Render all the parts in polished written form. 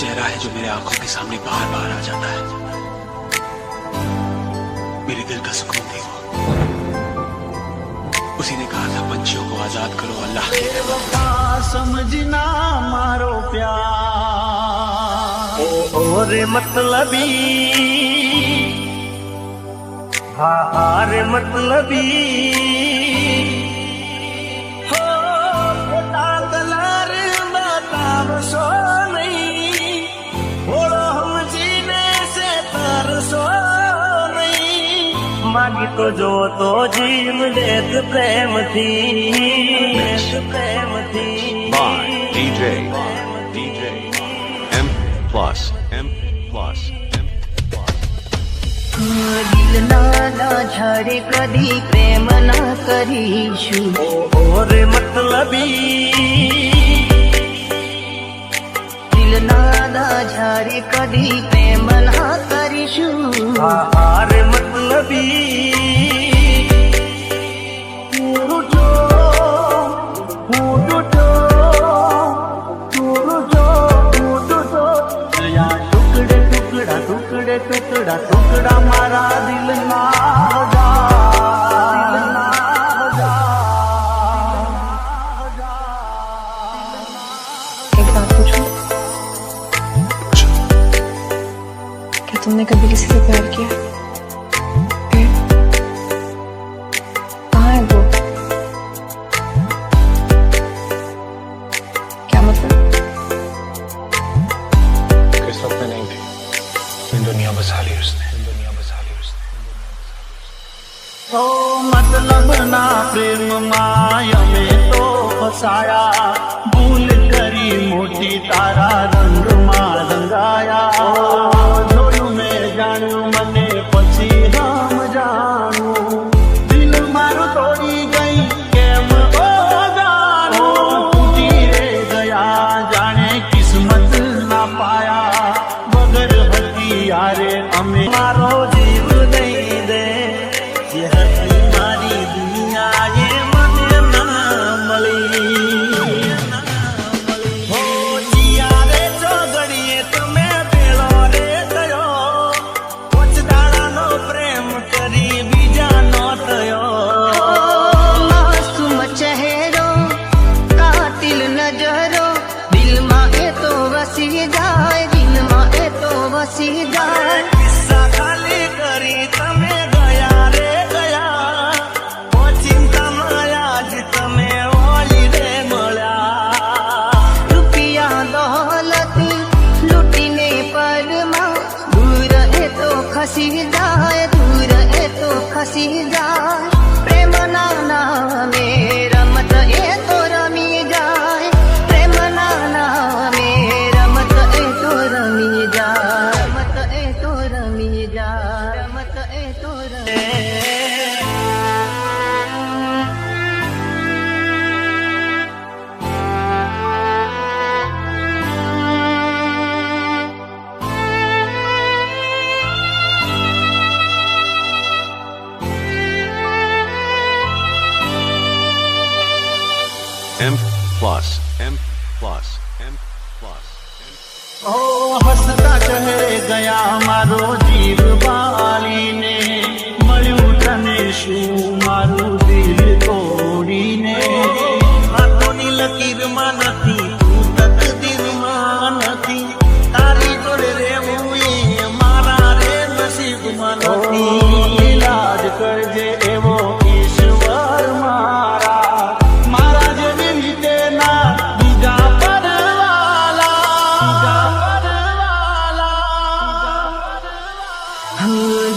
चेहरा है जो मेरे आंखों के सामने बार बार आ जाता है। मेरे दिल का सुकून थी वो। उसी ने कहा था पंछियों को आजाद करो अल्लाह के रहमत। समझना मारो प्यार और मतलबी हार मतलबी हो कलर बताव सो नहीं बोलो हम जीने से तरसो नहीं मांगी तो जो तो जीव देत प्रेम थी by DJ M plus. દિલ ના ઝાડે કદી પ્રેમ ના કરીશું और मतलबी દિલ ના ઝાડે કદી પ્રેમ ના કરીશું हार मतलबी टुकड़ा टुकड़ा मारा दिल ना एक बात पूछूं? क्या तुमने कभी किसी से प्यार किया? फिर कहाँ है वो? क्या मतलब? इस वक्त में नहीं थी। दुनिया बसा ली उसने। ओ मतलब ना प्रेम माया में तो फसाया भूल करी मोटी तारा रंग मां रंगाया जोड़ू में जानू मने पछी हम जानू दिल मारो तोड़ी गई केम ओ जानू टूटी रे गया जाने किस्मत ना पाया बगर हथियारे हमें मारो जीव नहीं दे ये हसी मारी दुनिया ये मने ना मली हो जिया रे चौगड़िए तुम्हें बेलो रे तयो कुछ दाड़ा नो प्रेम करी बीजा नो तयो માસૂમ ચહેરો કાતિલ નજરો દિલમાં એ તો વસી જાય દિલમાં એ તો વસી જાય કિસ્સા ખાલી કરી તમે ગયા રે ગયા ઓ ચિંતા માયા જ તમે ઓલી રે મળ્યા રૂપિયા દોલત લૂટીને પરમાં દૂર એ તો ખસી જાય દૂર એ તો ખસી જાય પ્રેમ ના નામે રમત એ તો રમી જાય પ્રેમ ના નામે રમત એ તો રમી જાય રમત એ તો રમી જાય રમત એ તો રમી M plus. ओ हसता चेहरे गया मारो जीव बालीने મળ્યું તને શું મારું દિલ તોડીને હાથોની લકીરમાં નથી તું તકદીરમાં નથી તારી જોડે રહેવું એ મારા રે નસીબમાં નથી ઇલાજ કરજે એવો ઈશ્વર મારા મારા જેવી રીતે ના બીજા પરવાલા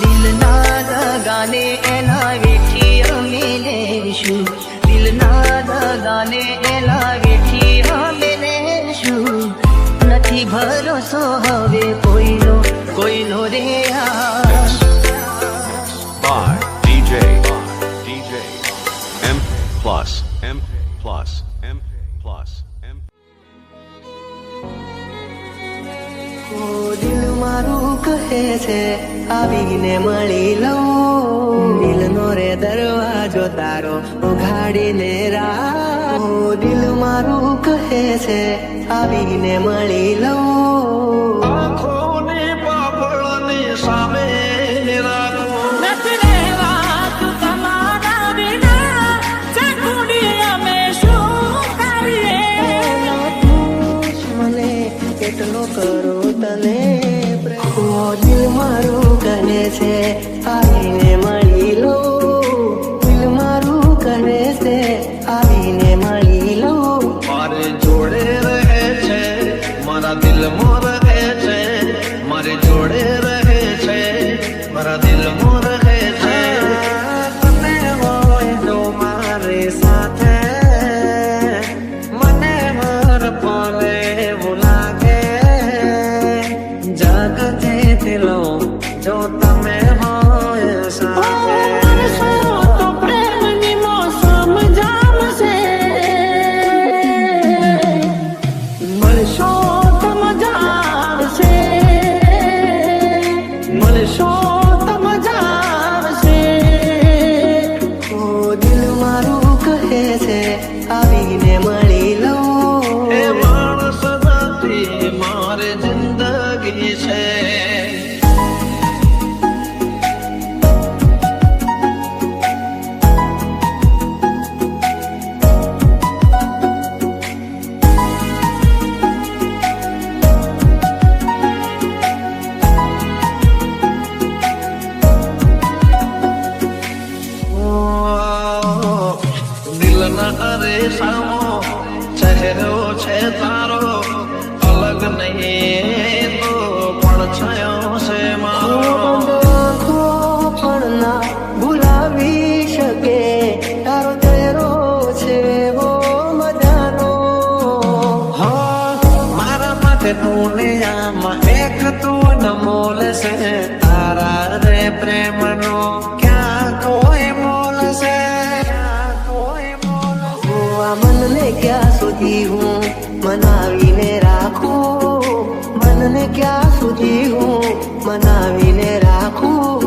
દિલ ના દગાને એના વેઠી અમે લેશું દિલ ના દગાને એના વેઠી અમે લેશું નથી ભરોસો હવે કોઈનો રે By DJ M plus. દિલ મારું કહે છે આવીને મળી લઉં દિલનો રે દરવાજો તારો ઉઘાડીને રા દિલ મારું કહે છે આવીને મળી લઉં મારું કહે છે આવીને મળી લો, દિલ મારું કહે છે આવીને મળી લો. મારે જોડે રહે છે, મારા દિલમાં રહે છે, મારે જોડે રહે છે, મારા દિલમાં રહે છે. તમે હોય જો મારી સાથે, મને હર પલે એવું લાગે જગથી દિલો જો તમે હોય સાથે. આવીને મળી લઉં. એ માણસ નથી મારી જિંદગી છે. અરે સામો ચહેરો છે તારો અલગ નહીં તો પણ છયો છે મારો. પણ ના ભૂલાવી શકે તારો ચહેરો છે એવો મજાનો. મારા માટે દુનિયામાં એક તું અનમોલ છે, તારા રે પ્રેમનો ક્યાં કોઈ મોલ છે. મનને ક્યાં સુધી હું મનાવીને રાખું, મનને ક્યાં સુધી હું મનાવીને રાખું.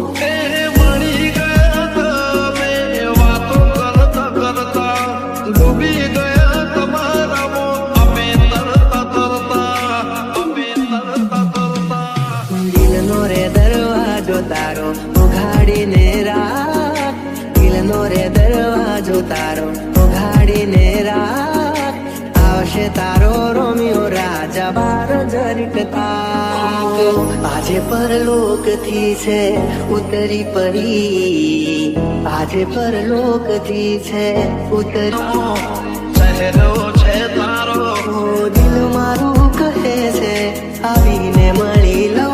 મળી ગયા તમે વાતો કરતા કરતા, ડૂબી ગયા તમારામાં અમે તરતા તરતા, અમે તરતા તરતા. દિલનો રે દરવાજો તારો ઉઘાડીને રાખ, દિલનો રે દરવાજો તારો ઉઘાડીને રાખ. આવશે તારો રોમિયો રાજા બાર જરીક તાક. આજે પરલોકથી છે ઉતરી પડી, આજે પરલોકથી છે ઉતરી. ચહેરો છે તારો દિલ મારું કહે છે આવીને મળી લઉં.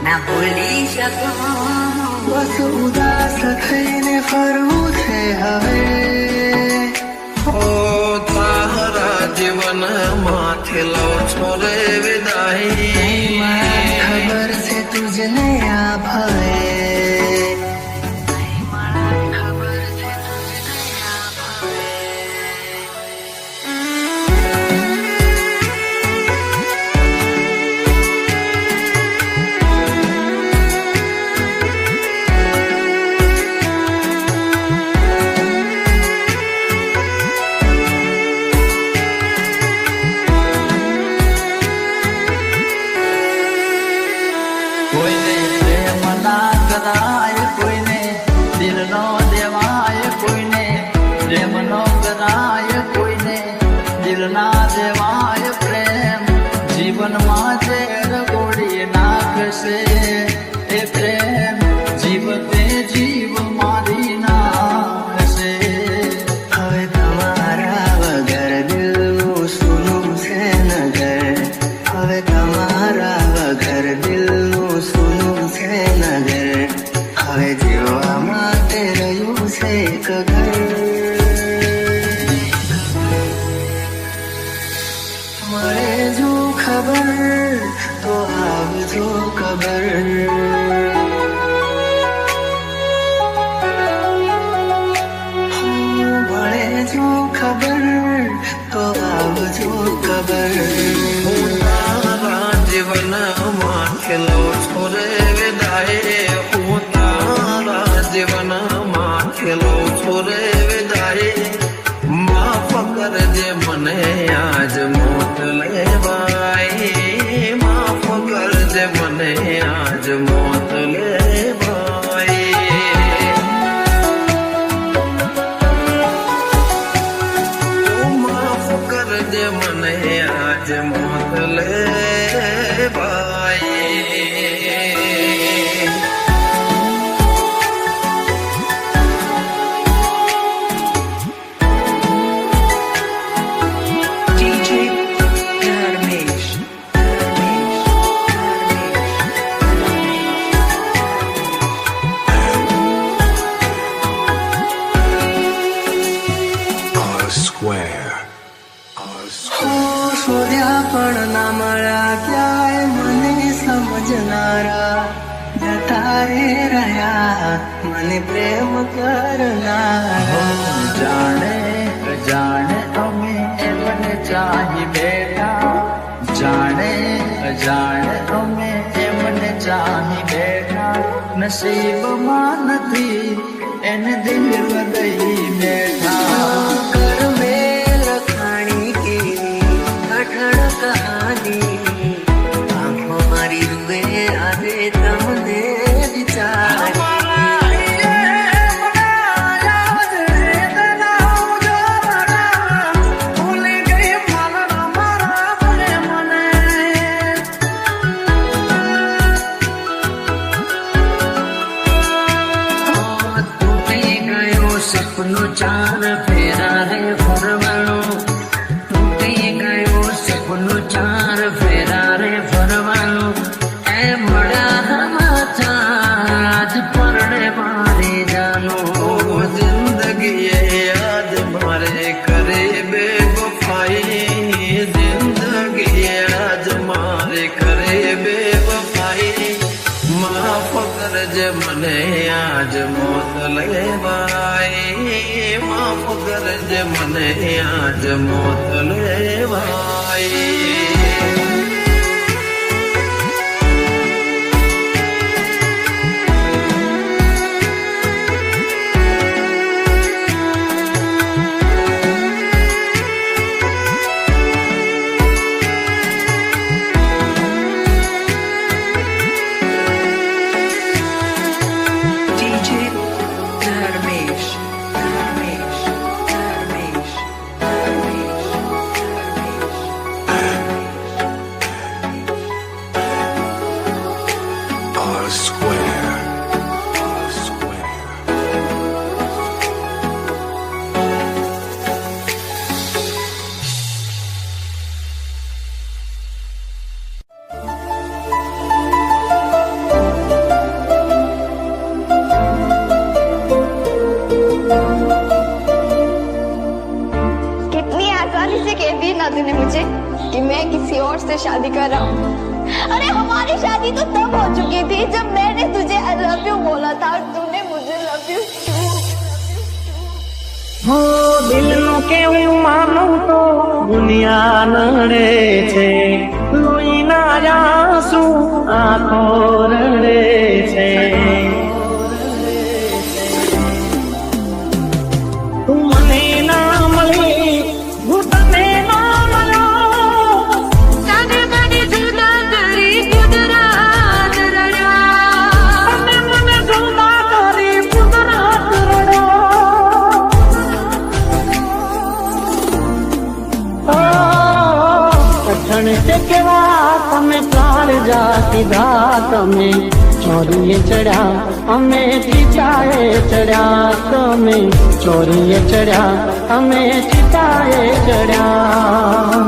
ના ભૂલી શકો. બસ ઉદાસ થઈને ફરવું છે હવે. ઓ તારા જીવન માંથી લો છો રે વિદાય. ખબર છે તુજને આ ભય. કોઈને પ્રેમ ના કરાય, કોઈને દિલ નો દેવાય, કોઈને પ્રેમ નો કરાય, કોઈને દિલ ના દેવાય. પ્રેમ જીવનમાં ઝેર ગોળી નાખશે, એ પ્રેમ જીવતે જીવ મારી નાખશે. હવે તમારા વગર દિલનું સૂનું છે નગર, હવે તમારા વગર દિલનું સૂનું છે નગર. હવે જીવવા માટે રહ્યું છે એક ઘર. મળે જો ખબર તો આવજો. જો ખબર ભળે જો ખબર તો આવજો ખબર હું તારા જીવનમાં ખેલો છોરે વિદાય હું તારા જીવનમાં ખેલો છોરે વિદાય માફ કરજે મને આજ મોત લેવાય માફ કરજે મને આજ મોત લેવાય માફ કરજે મને આજ મોત લેવાય શોધ્યા પણ ના મળ્યા ક્યાંય મને સમજનારા જતા રે રહ્યા મને પ્રેમ કરનારા જાણે અજાણે અમે એમને ચાહી બેઠા જાણે અજાણે અમે એમને ચાહી બેઠા નસીબમાં નથી એને દિલ લગઈ બેઠા કરમે લખાણી કેવી કઠણ કહાની આંખો મારી રૂએ આવે તમને વિચાર સપનું ચાર ફેરા રે ફરવાનું તૂટી ગયું સપનું ચાર ફેરા રે ફરવાનું એ મળ્યા સમાચાર પરણે મારી જાનું જિંદગી યાદ મારે કરે બેવફાઈ જિંદગી યાદ મારે કરે બેવફાઈ માફ કરજે મને આજ મોત લેવાય માફ કરજે મને આજ મોત લેવાય तूने मुझे कि मैं किसी और से शादी कर रहा हूँ। अरे हमारी शादी तो तब हो चुकी थी जब मैंने तुझे आई लव यू बोला था और तूने मुझे लव यू हो दिल नो केवुं मानूं तो दुनिया नड़े छे लोई ना आंसू आंखो रड़े छे तू मने ना मळी હું તને ના મળ્યો તને મને જુદા કરી કુદરત રડ્યા તને મને જુદા કરી કુદરત રડ્યો કઠણ છે કેવા તમે પ્રાણ જા સીધા તમે ચોરીએ ચડ્યા અમે ચિતાએ ચડ્યા તમે ચોરીએ ચડ્યા અમે ચિતાએ ચડ્યા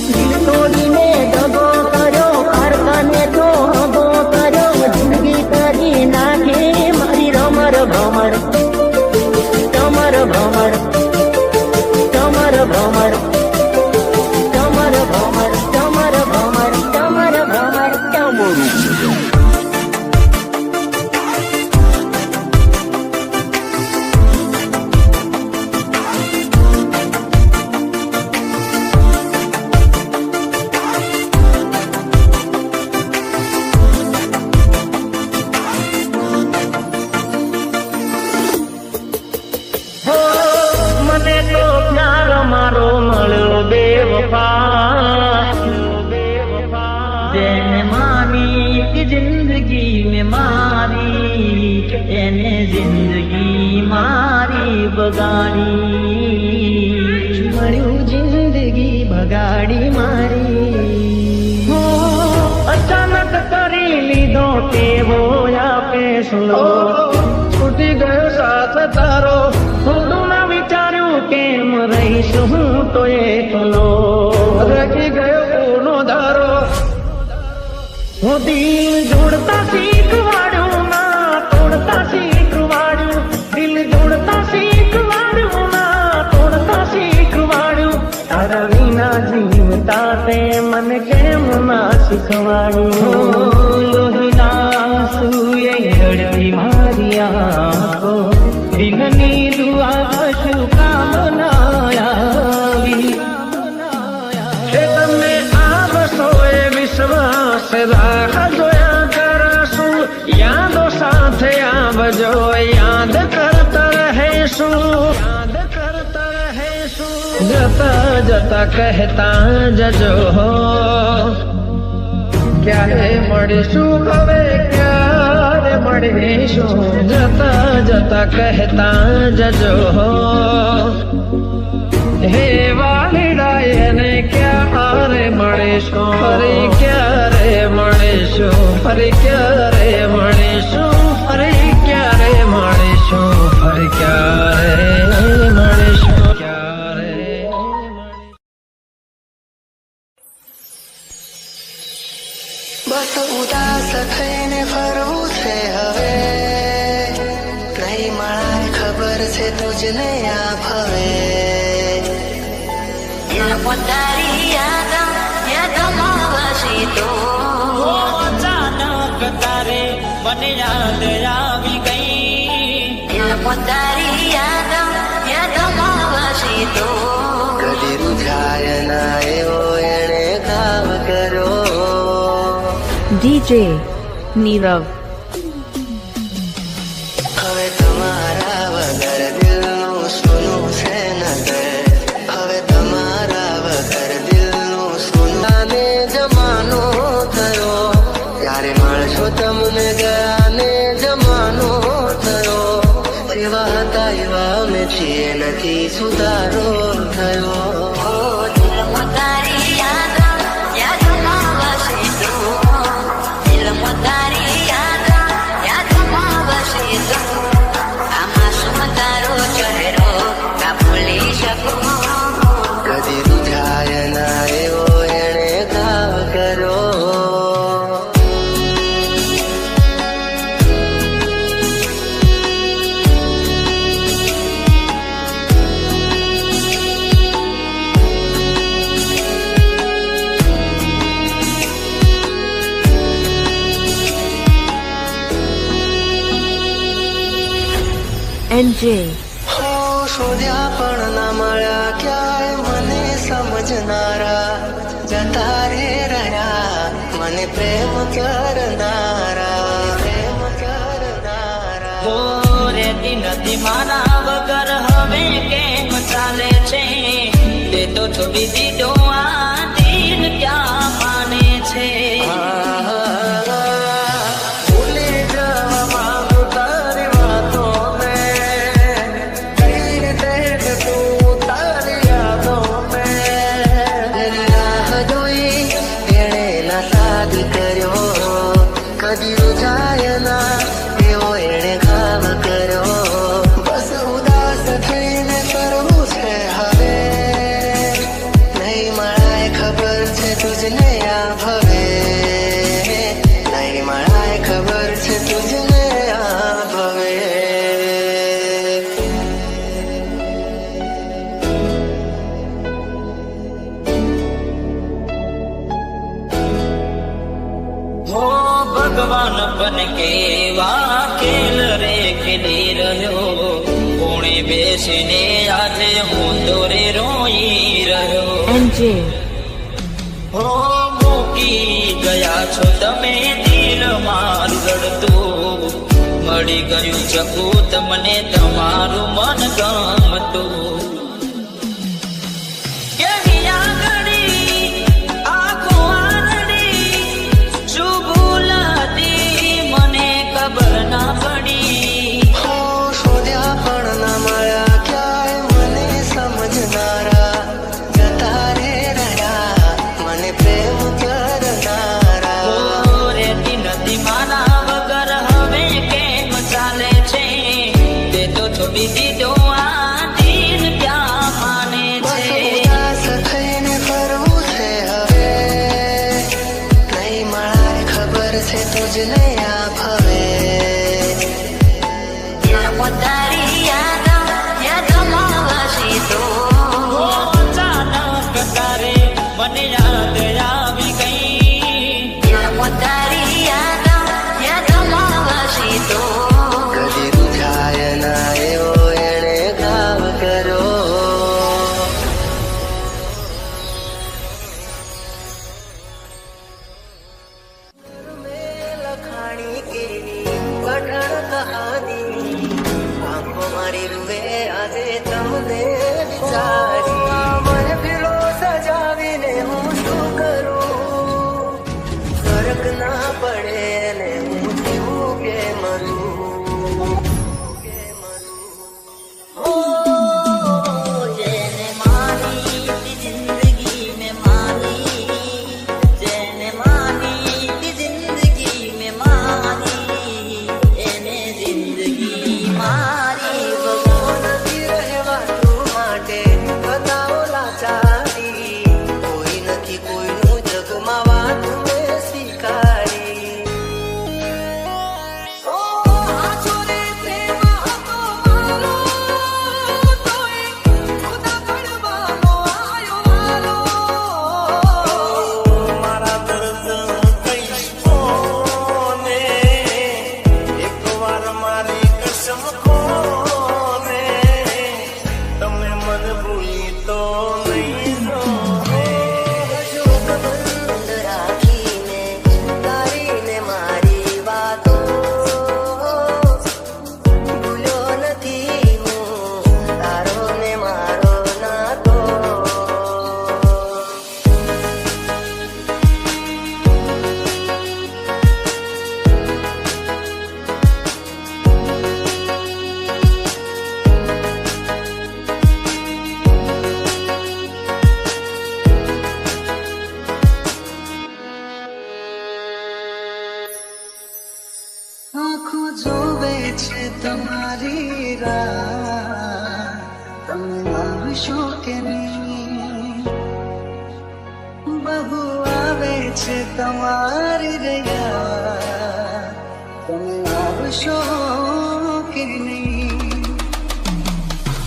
દિલ તોડીને દગો કર્યો કારખાને તો હગો કર્યો જિંદગી કરી નાખી મારી રમર ભમર કમર ભમર કમર ભમર एक जिंदगी में मारी एने जिंदगी मारी बगाड़ी मळ्યું जिंदगी बगाड़ी मारी हो अचानक करी लीधो केवो या फैसलो छूटी गयो साथ तारो થોડું ના વિચાર્યું કેમ રહીશું હું તો એકલો રખી ગયો કોનો ધારો હું દિલ જોડતા શીખવાડ્યું ના તોડતા શીખવાડ્યું દિલ જોડતા શીખવાડ્યું ના તોડતા શીખવાડ્યું તારા વિના જીવતા તે મને કેમ ના શીખવાડ્યું લોહીના સૂયે રડતી મારી આંખો દિલની દુઆ શુભકામના આવી તમે આવશો એ વિશ્વાસ રાહ જોયા કરશું યાદો સાથે આવજો યાદ કરતા રહેશું જતા જતા કહેતા જજો ક્યારે મળીશું હવે ક્યારે મળીશું જતા જતા કહેતા જજો હે વાલીડા એને ક્યારે મળીશું ફરી ક્યારે મળીશું ફરી ક્યારે મળીશું ફરી ક્યારે મળીશું ફરી ક્યારે મળીશું ક્યારે બસ ઉદાસ થઈને ફરવું છે હવે નહીં મળાય ખબર છે તુજને આ ભવે પોતારી યાદમાં વસી તો અચાનક તારે મને યાદ આવી ગઈ પોતારી યાદમાં વસી તો કદી રૂઝાય ના એવો એણે કામ કરો DJ Nirav હવે તમારા વગર દિલનું સોનું છે નગર હવે તમારા વગર દિલનું સોનું આને જમાનો થયો ત્યારે મળશો તમને ગયાને જમાનો થયો જેવા હતા એવા અમે છીએ નથી સુધારો થયો પોતારી યાદમાં વસી તો પોતારી યાદમાં વસી તો આમાં શું તારો ચહેરો કા ભૂલી શકું કદી રૂઝાય ના એવો એણે કામ કરો NJ હો શોધ્યા પણ ના મળ્યા ક્યાંય મને સમજનારા જતા રે રહ્યા મને પ્રેમ કરનારા હો રેતી નથી મારા વગર હવે કેમ ચાલે છે તે તો છોડી દીધો આ દિલ ક્યાં માને છે ભૂલી જવા માંગુ તારી વાતોને કઈ રીતે કે તું તારી યાદોને તેની રાહ જોઈ એણે ના સાદ કર્યો કદી રૂઝાય ના એવો એણે કામ કર્યો બસ ઉદાસ થઈને કરવું છે હવે નહીં મળાય ખબર છે તુજને આ ભવે નહીં મળાય ખબર છે તુજને આ ભવે હો ભગવાન બન કે વા ખેલ રે ખેલી રહ્યો કોણે બેસીને આજે હું દોરે રોઈ રહ્યો NJ હો મૂકી ગયા છો તમે દિલ મારું રડતું મળી ગયું ચકું તમને તમારું મન ગમતું કેવી આંગળી આંખો આંગળી શું ભૂલ જ નયા ભવે તારી યાદોમાં વસી તો અચાનક તારે મને યાદ આવી ગઈ તારી યાદોમાં વસી તો કદી બુઝાય ના એવો એણે ઘાવ કરો લખાણી કેવી કઠણ કહાની આંખો મારી રૂવે આજે તમને વિચારી મને પીળો સજાવીને હું શું કરું ફરક ના પડે ને હું જીવું કે મરું જેને માની જિંદગી में मानी જેને માની જિંદગી में मानी એને જિંદગી મારી નથી રહેવાનું માટે બતાવો લાચારી કોઈ નથી કોઈનું જગમાં વાત મેં સ્વીકારી મારા દર્દ હું કહીશ કોને એક વાર મારી કસમ કોને તમે મન ભૂલી તો નહીં બંધ રાખીને તારીને મારી વાતો ભૂલ્યો નથી હું તારો ને મારો નાતો આંખો જોવે છે તમારી રાહ તમે આવશો કે નહીં બહુ આવે છે તમારી રહ્યા તમે આવશો કે નહીં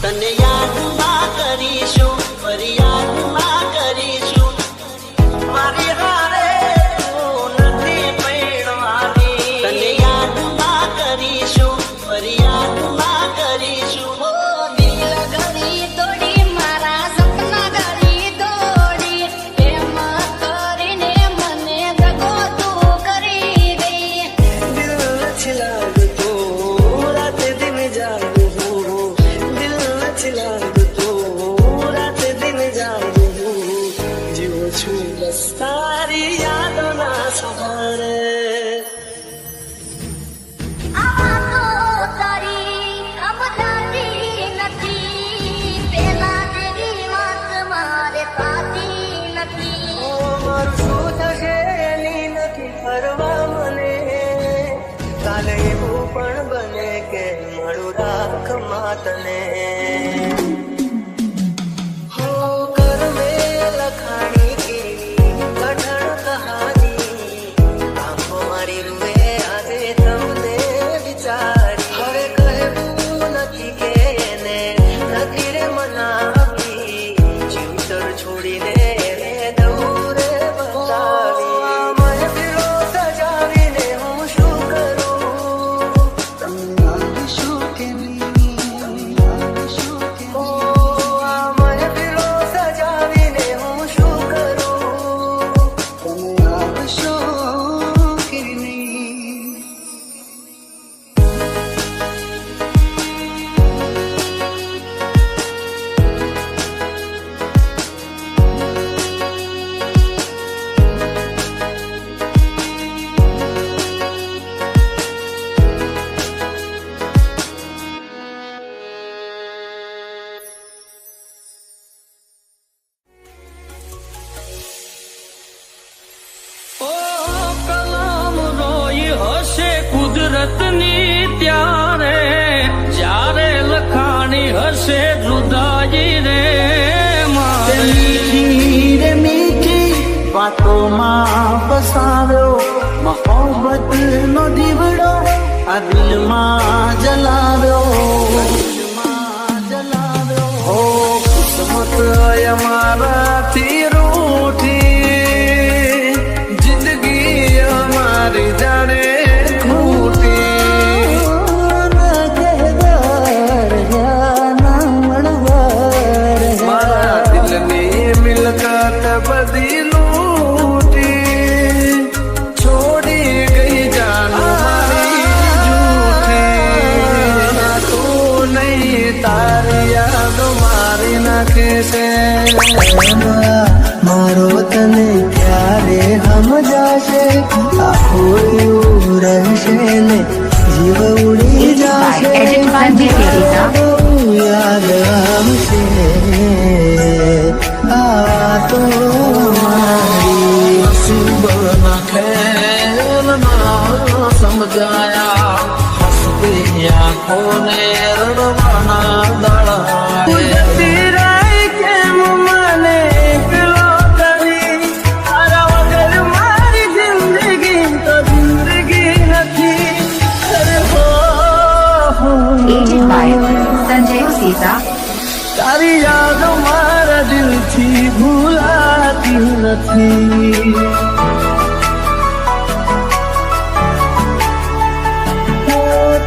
તને યાદ ના કરીશું ફરી યાદ ના કરીશું મારી હારે તું નથી પૈણવાની તને યાદ ના કરીશું ફરી યાદ ના કરીશું દિલ ઘડી તોડી મારા સપના ઘડી તોડી એમ કરીને મને દગો તું કરી ગઈ દિલ નથી લાગતું રાતે દિન જાગું દિલ નથી લાગતું રાતે દિન જાગું જીવું છું બસ તારી યાદોના સહારે આ તો તારી સમજાતી નથી પેલા જેવી વાત મારે થતી નથી મારું શું થશે એની નથી ફરવા મને કાલે એવું પણ બને કે મળું રાખ માતને હો કર મેં લખાણી કેવી કઠણ કહાની આંખો મારી રૂવે આજે તમને વિચારી હવે કહેવું નથી કે એને નથી રે મનાવી જીવતર છોડીને એને દૂરે બતાવી મને પીળો સજાવીને હું શું કરું તમે આવશો કે નહીં આવશો કે મને પીળો સજાવીને હું શું કરું તમે આવશો કે નહીં કલામ રોઈ હશે કુદરતની ત્યારે જ્યારે લખાણી હશે જુદાઈ રે મીઠી રે મીઠી વાતોમાં ફસાવ્યો મોહબ્બત દિલનો દીવડો આ દિલમાં જલાવ્યો ઓ કિસ્મત અમારાથી રૂઠી જિંદગી અમારી જાણે બધી લૂટી છોડી ગઈ જાન મારી જૂઠી તું નહીં તારી યાદો મારી નાખે છે મારો તને ક્યારે સમજાશે આખું રહેશે ને જીવ ઉડી જશે યાદ આવશે તો મારી સુબના ખેલમાં સમજાયા હસતી આંખોને રડવાના દાડા કેમ મને પેલો કરી તારા વગર મારી જિંદગી તો જિંદગી નથી સંજય સીતા તારી યાદો મારા દિલથી ભૂલાતી નથી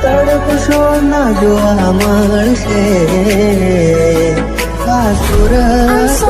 તડકશો ના જોવા મળશે આ સુરત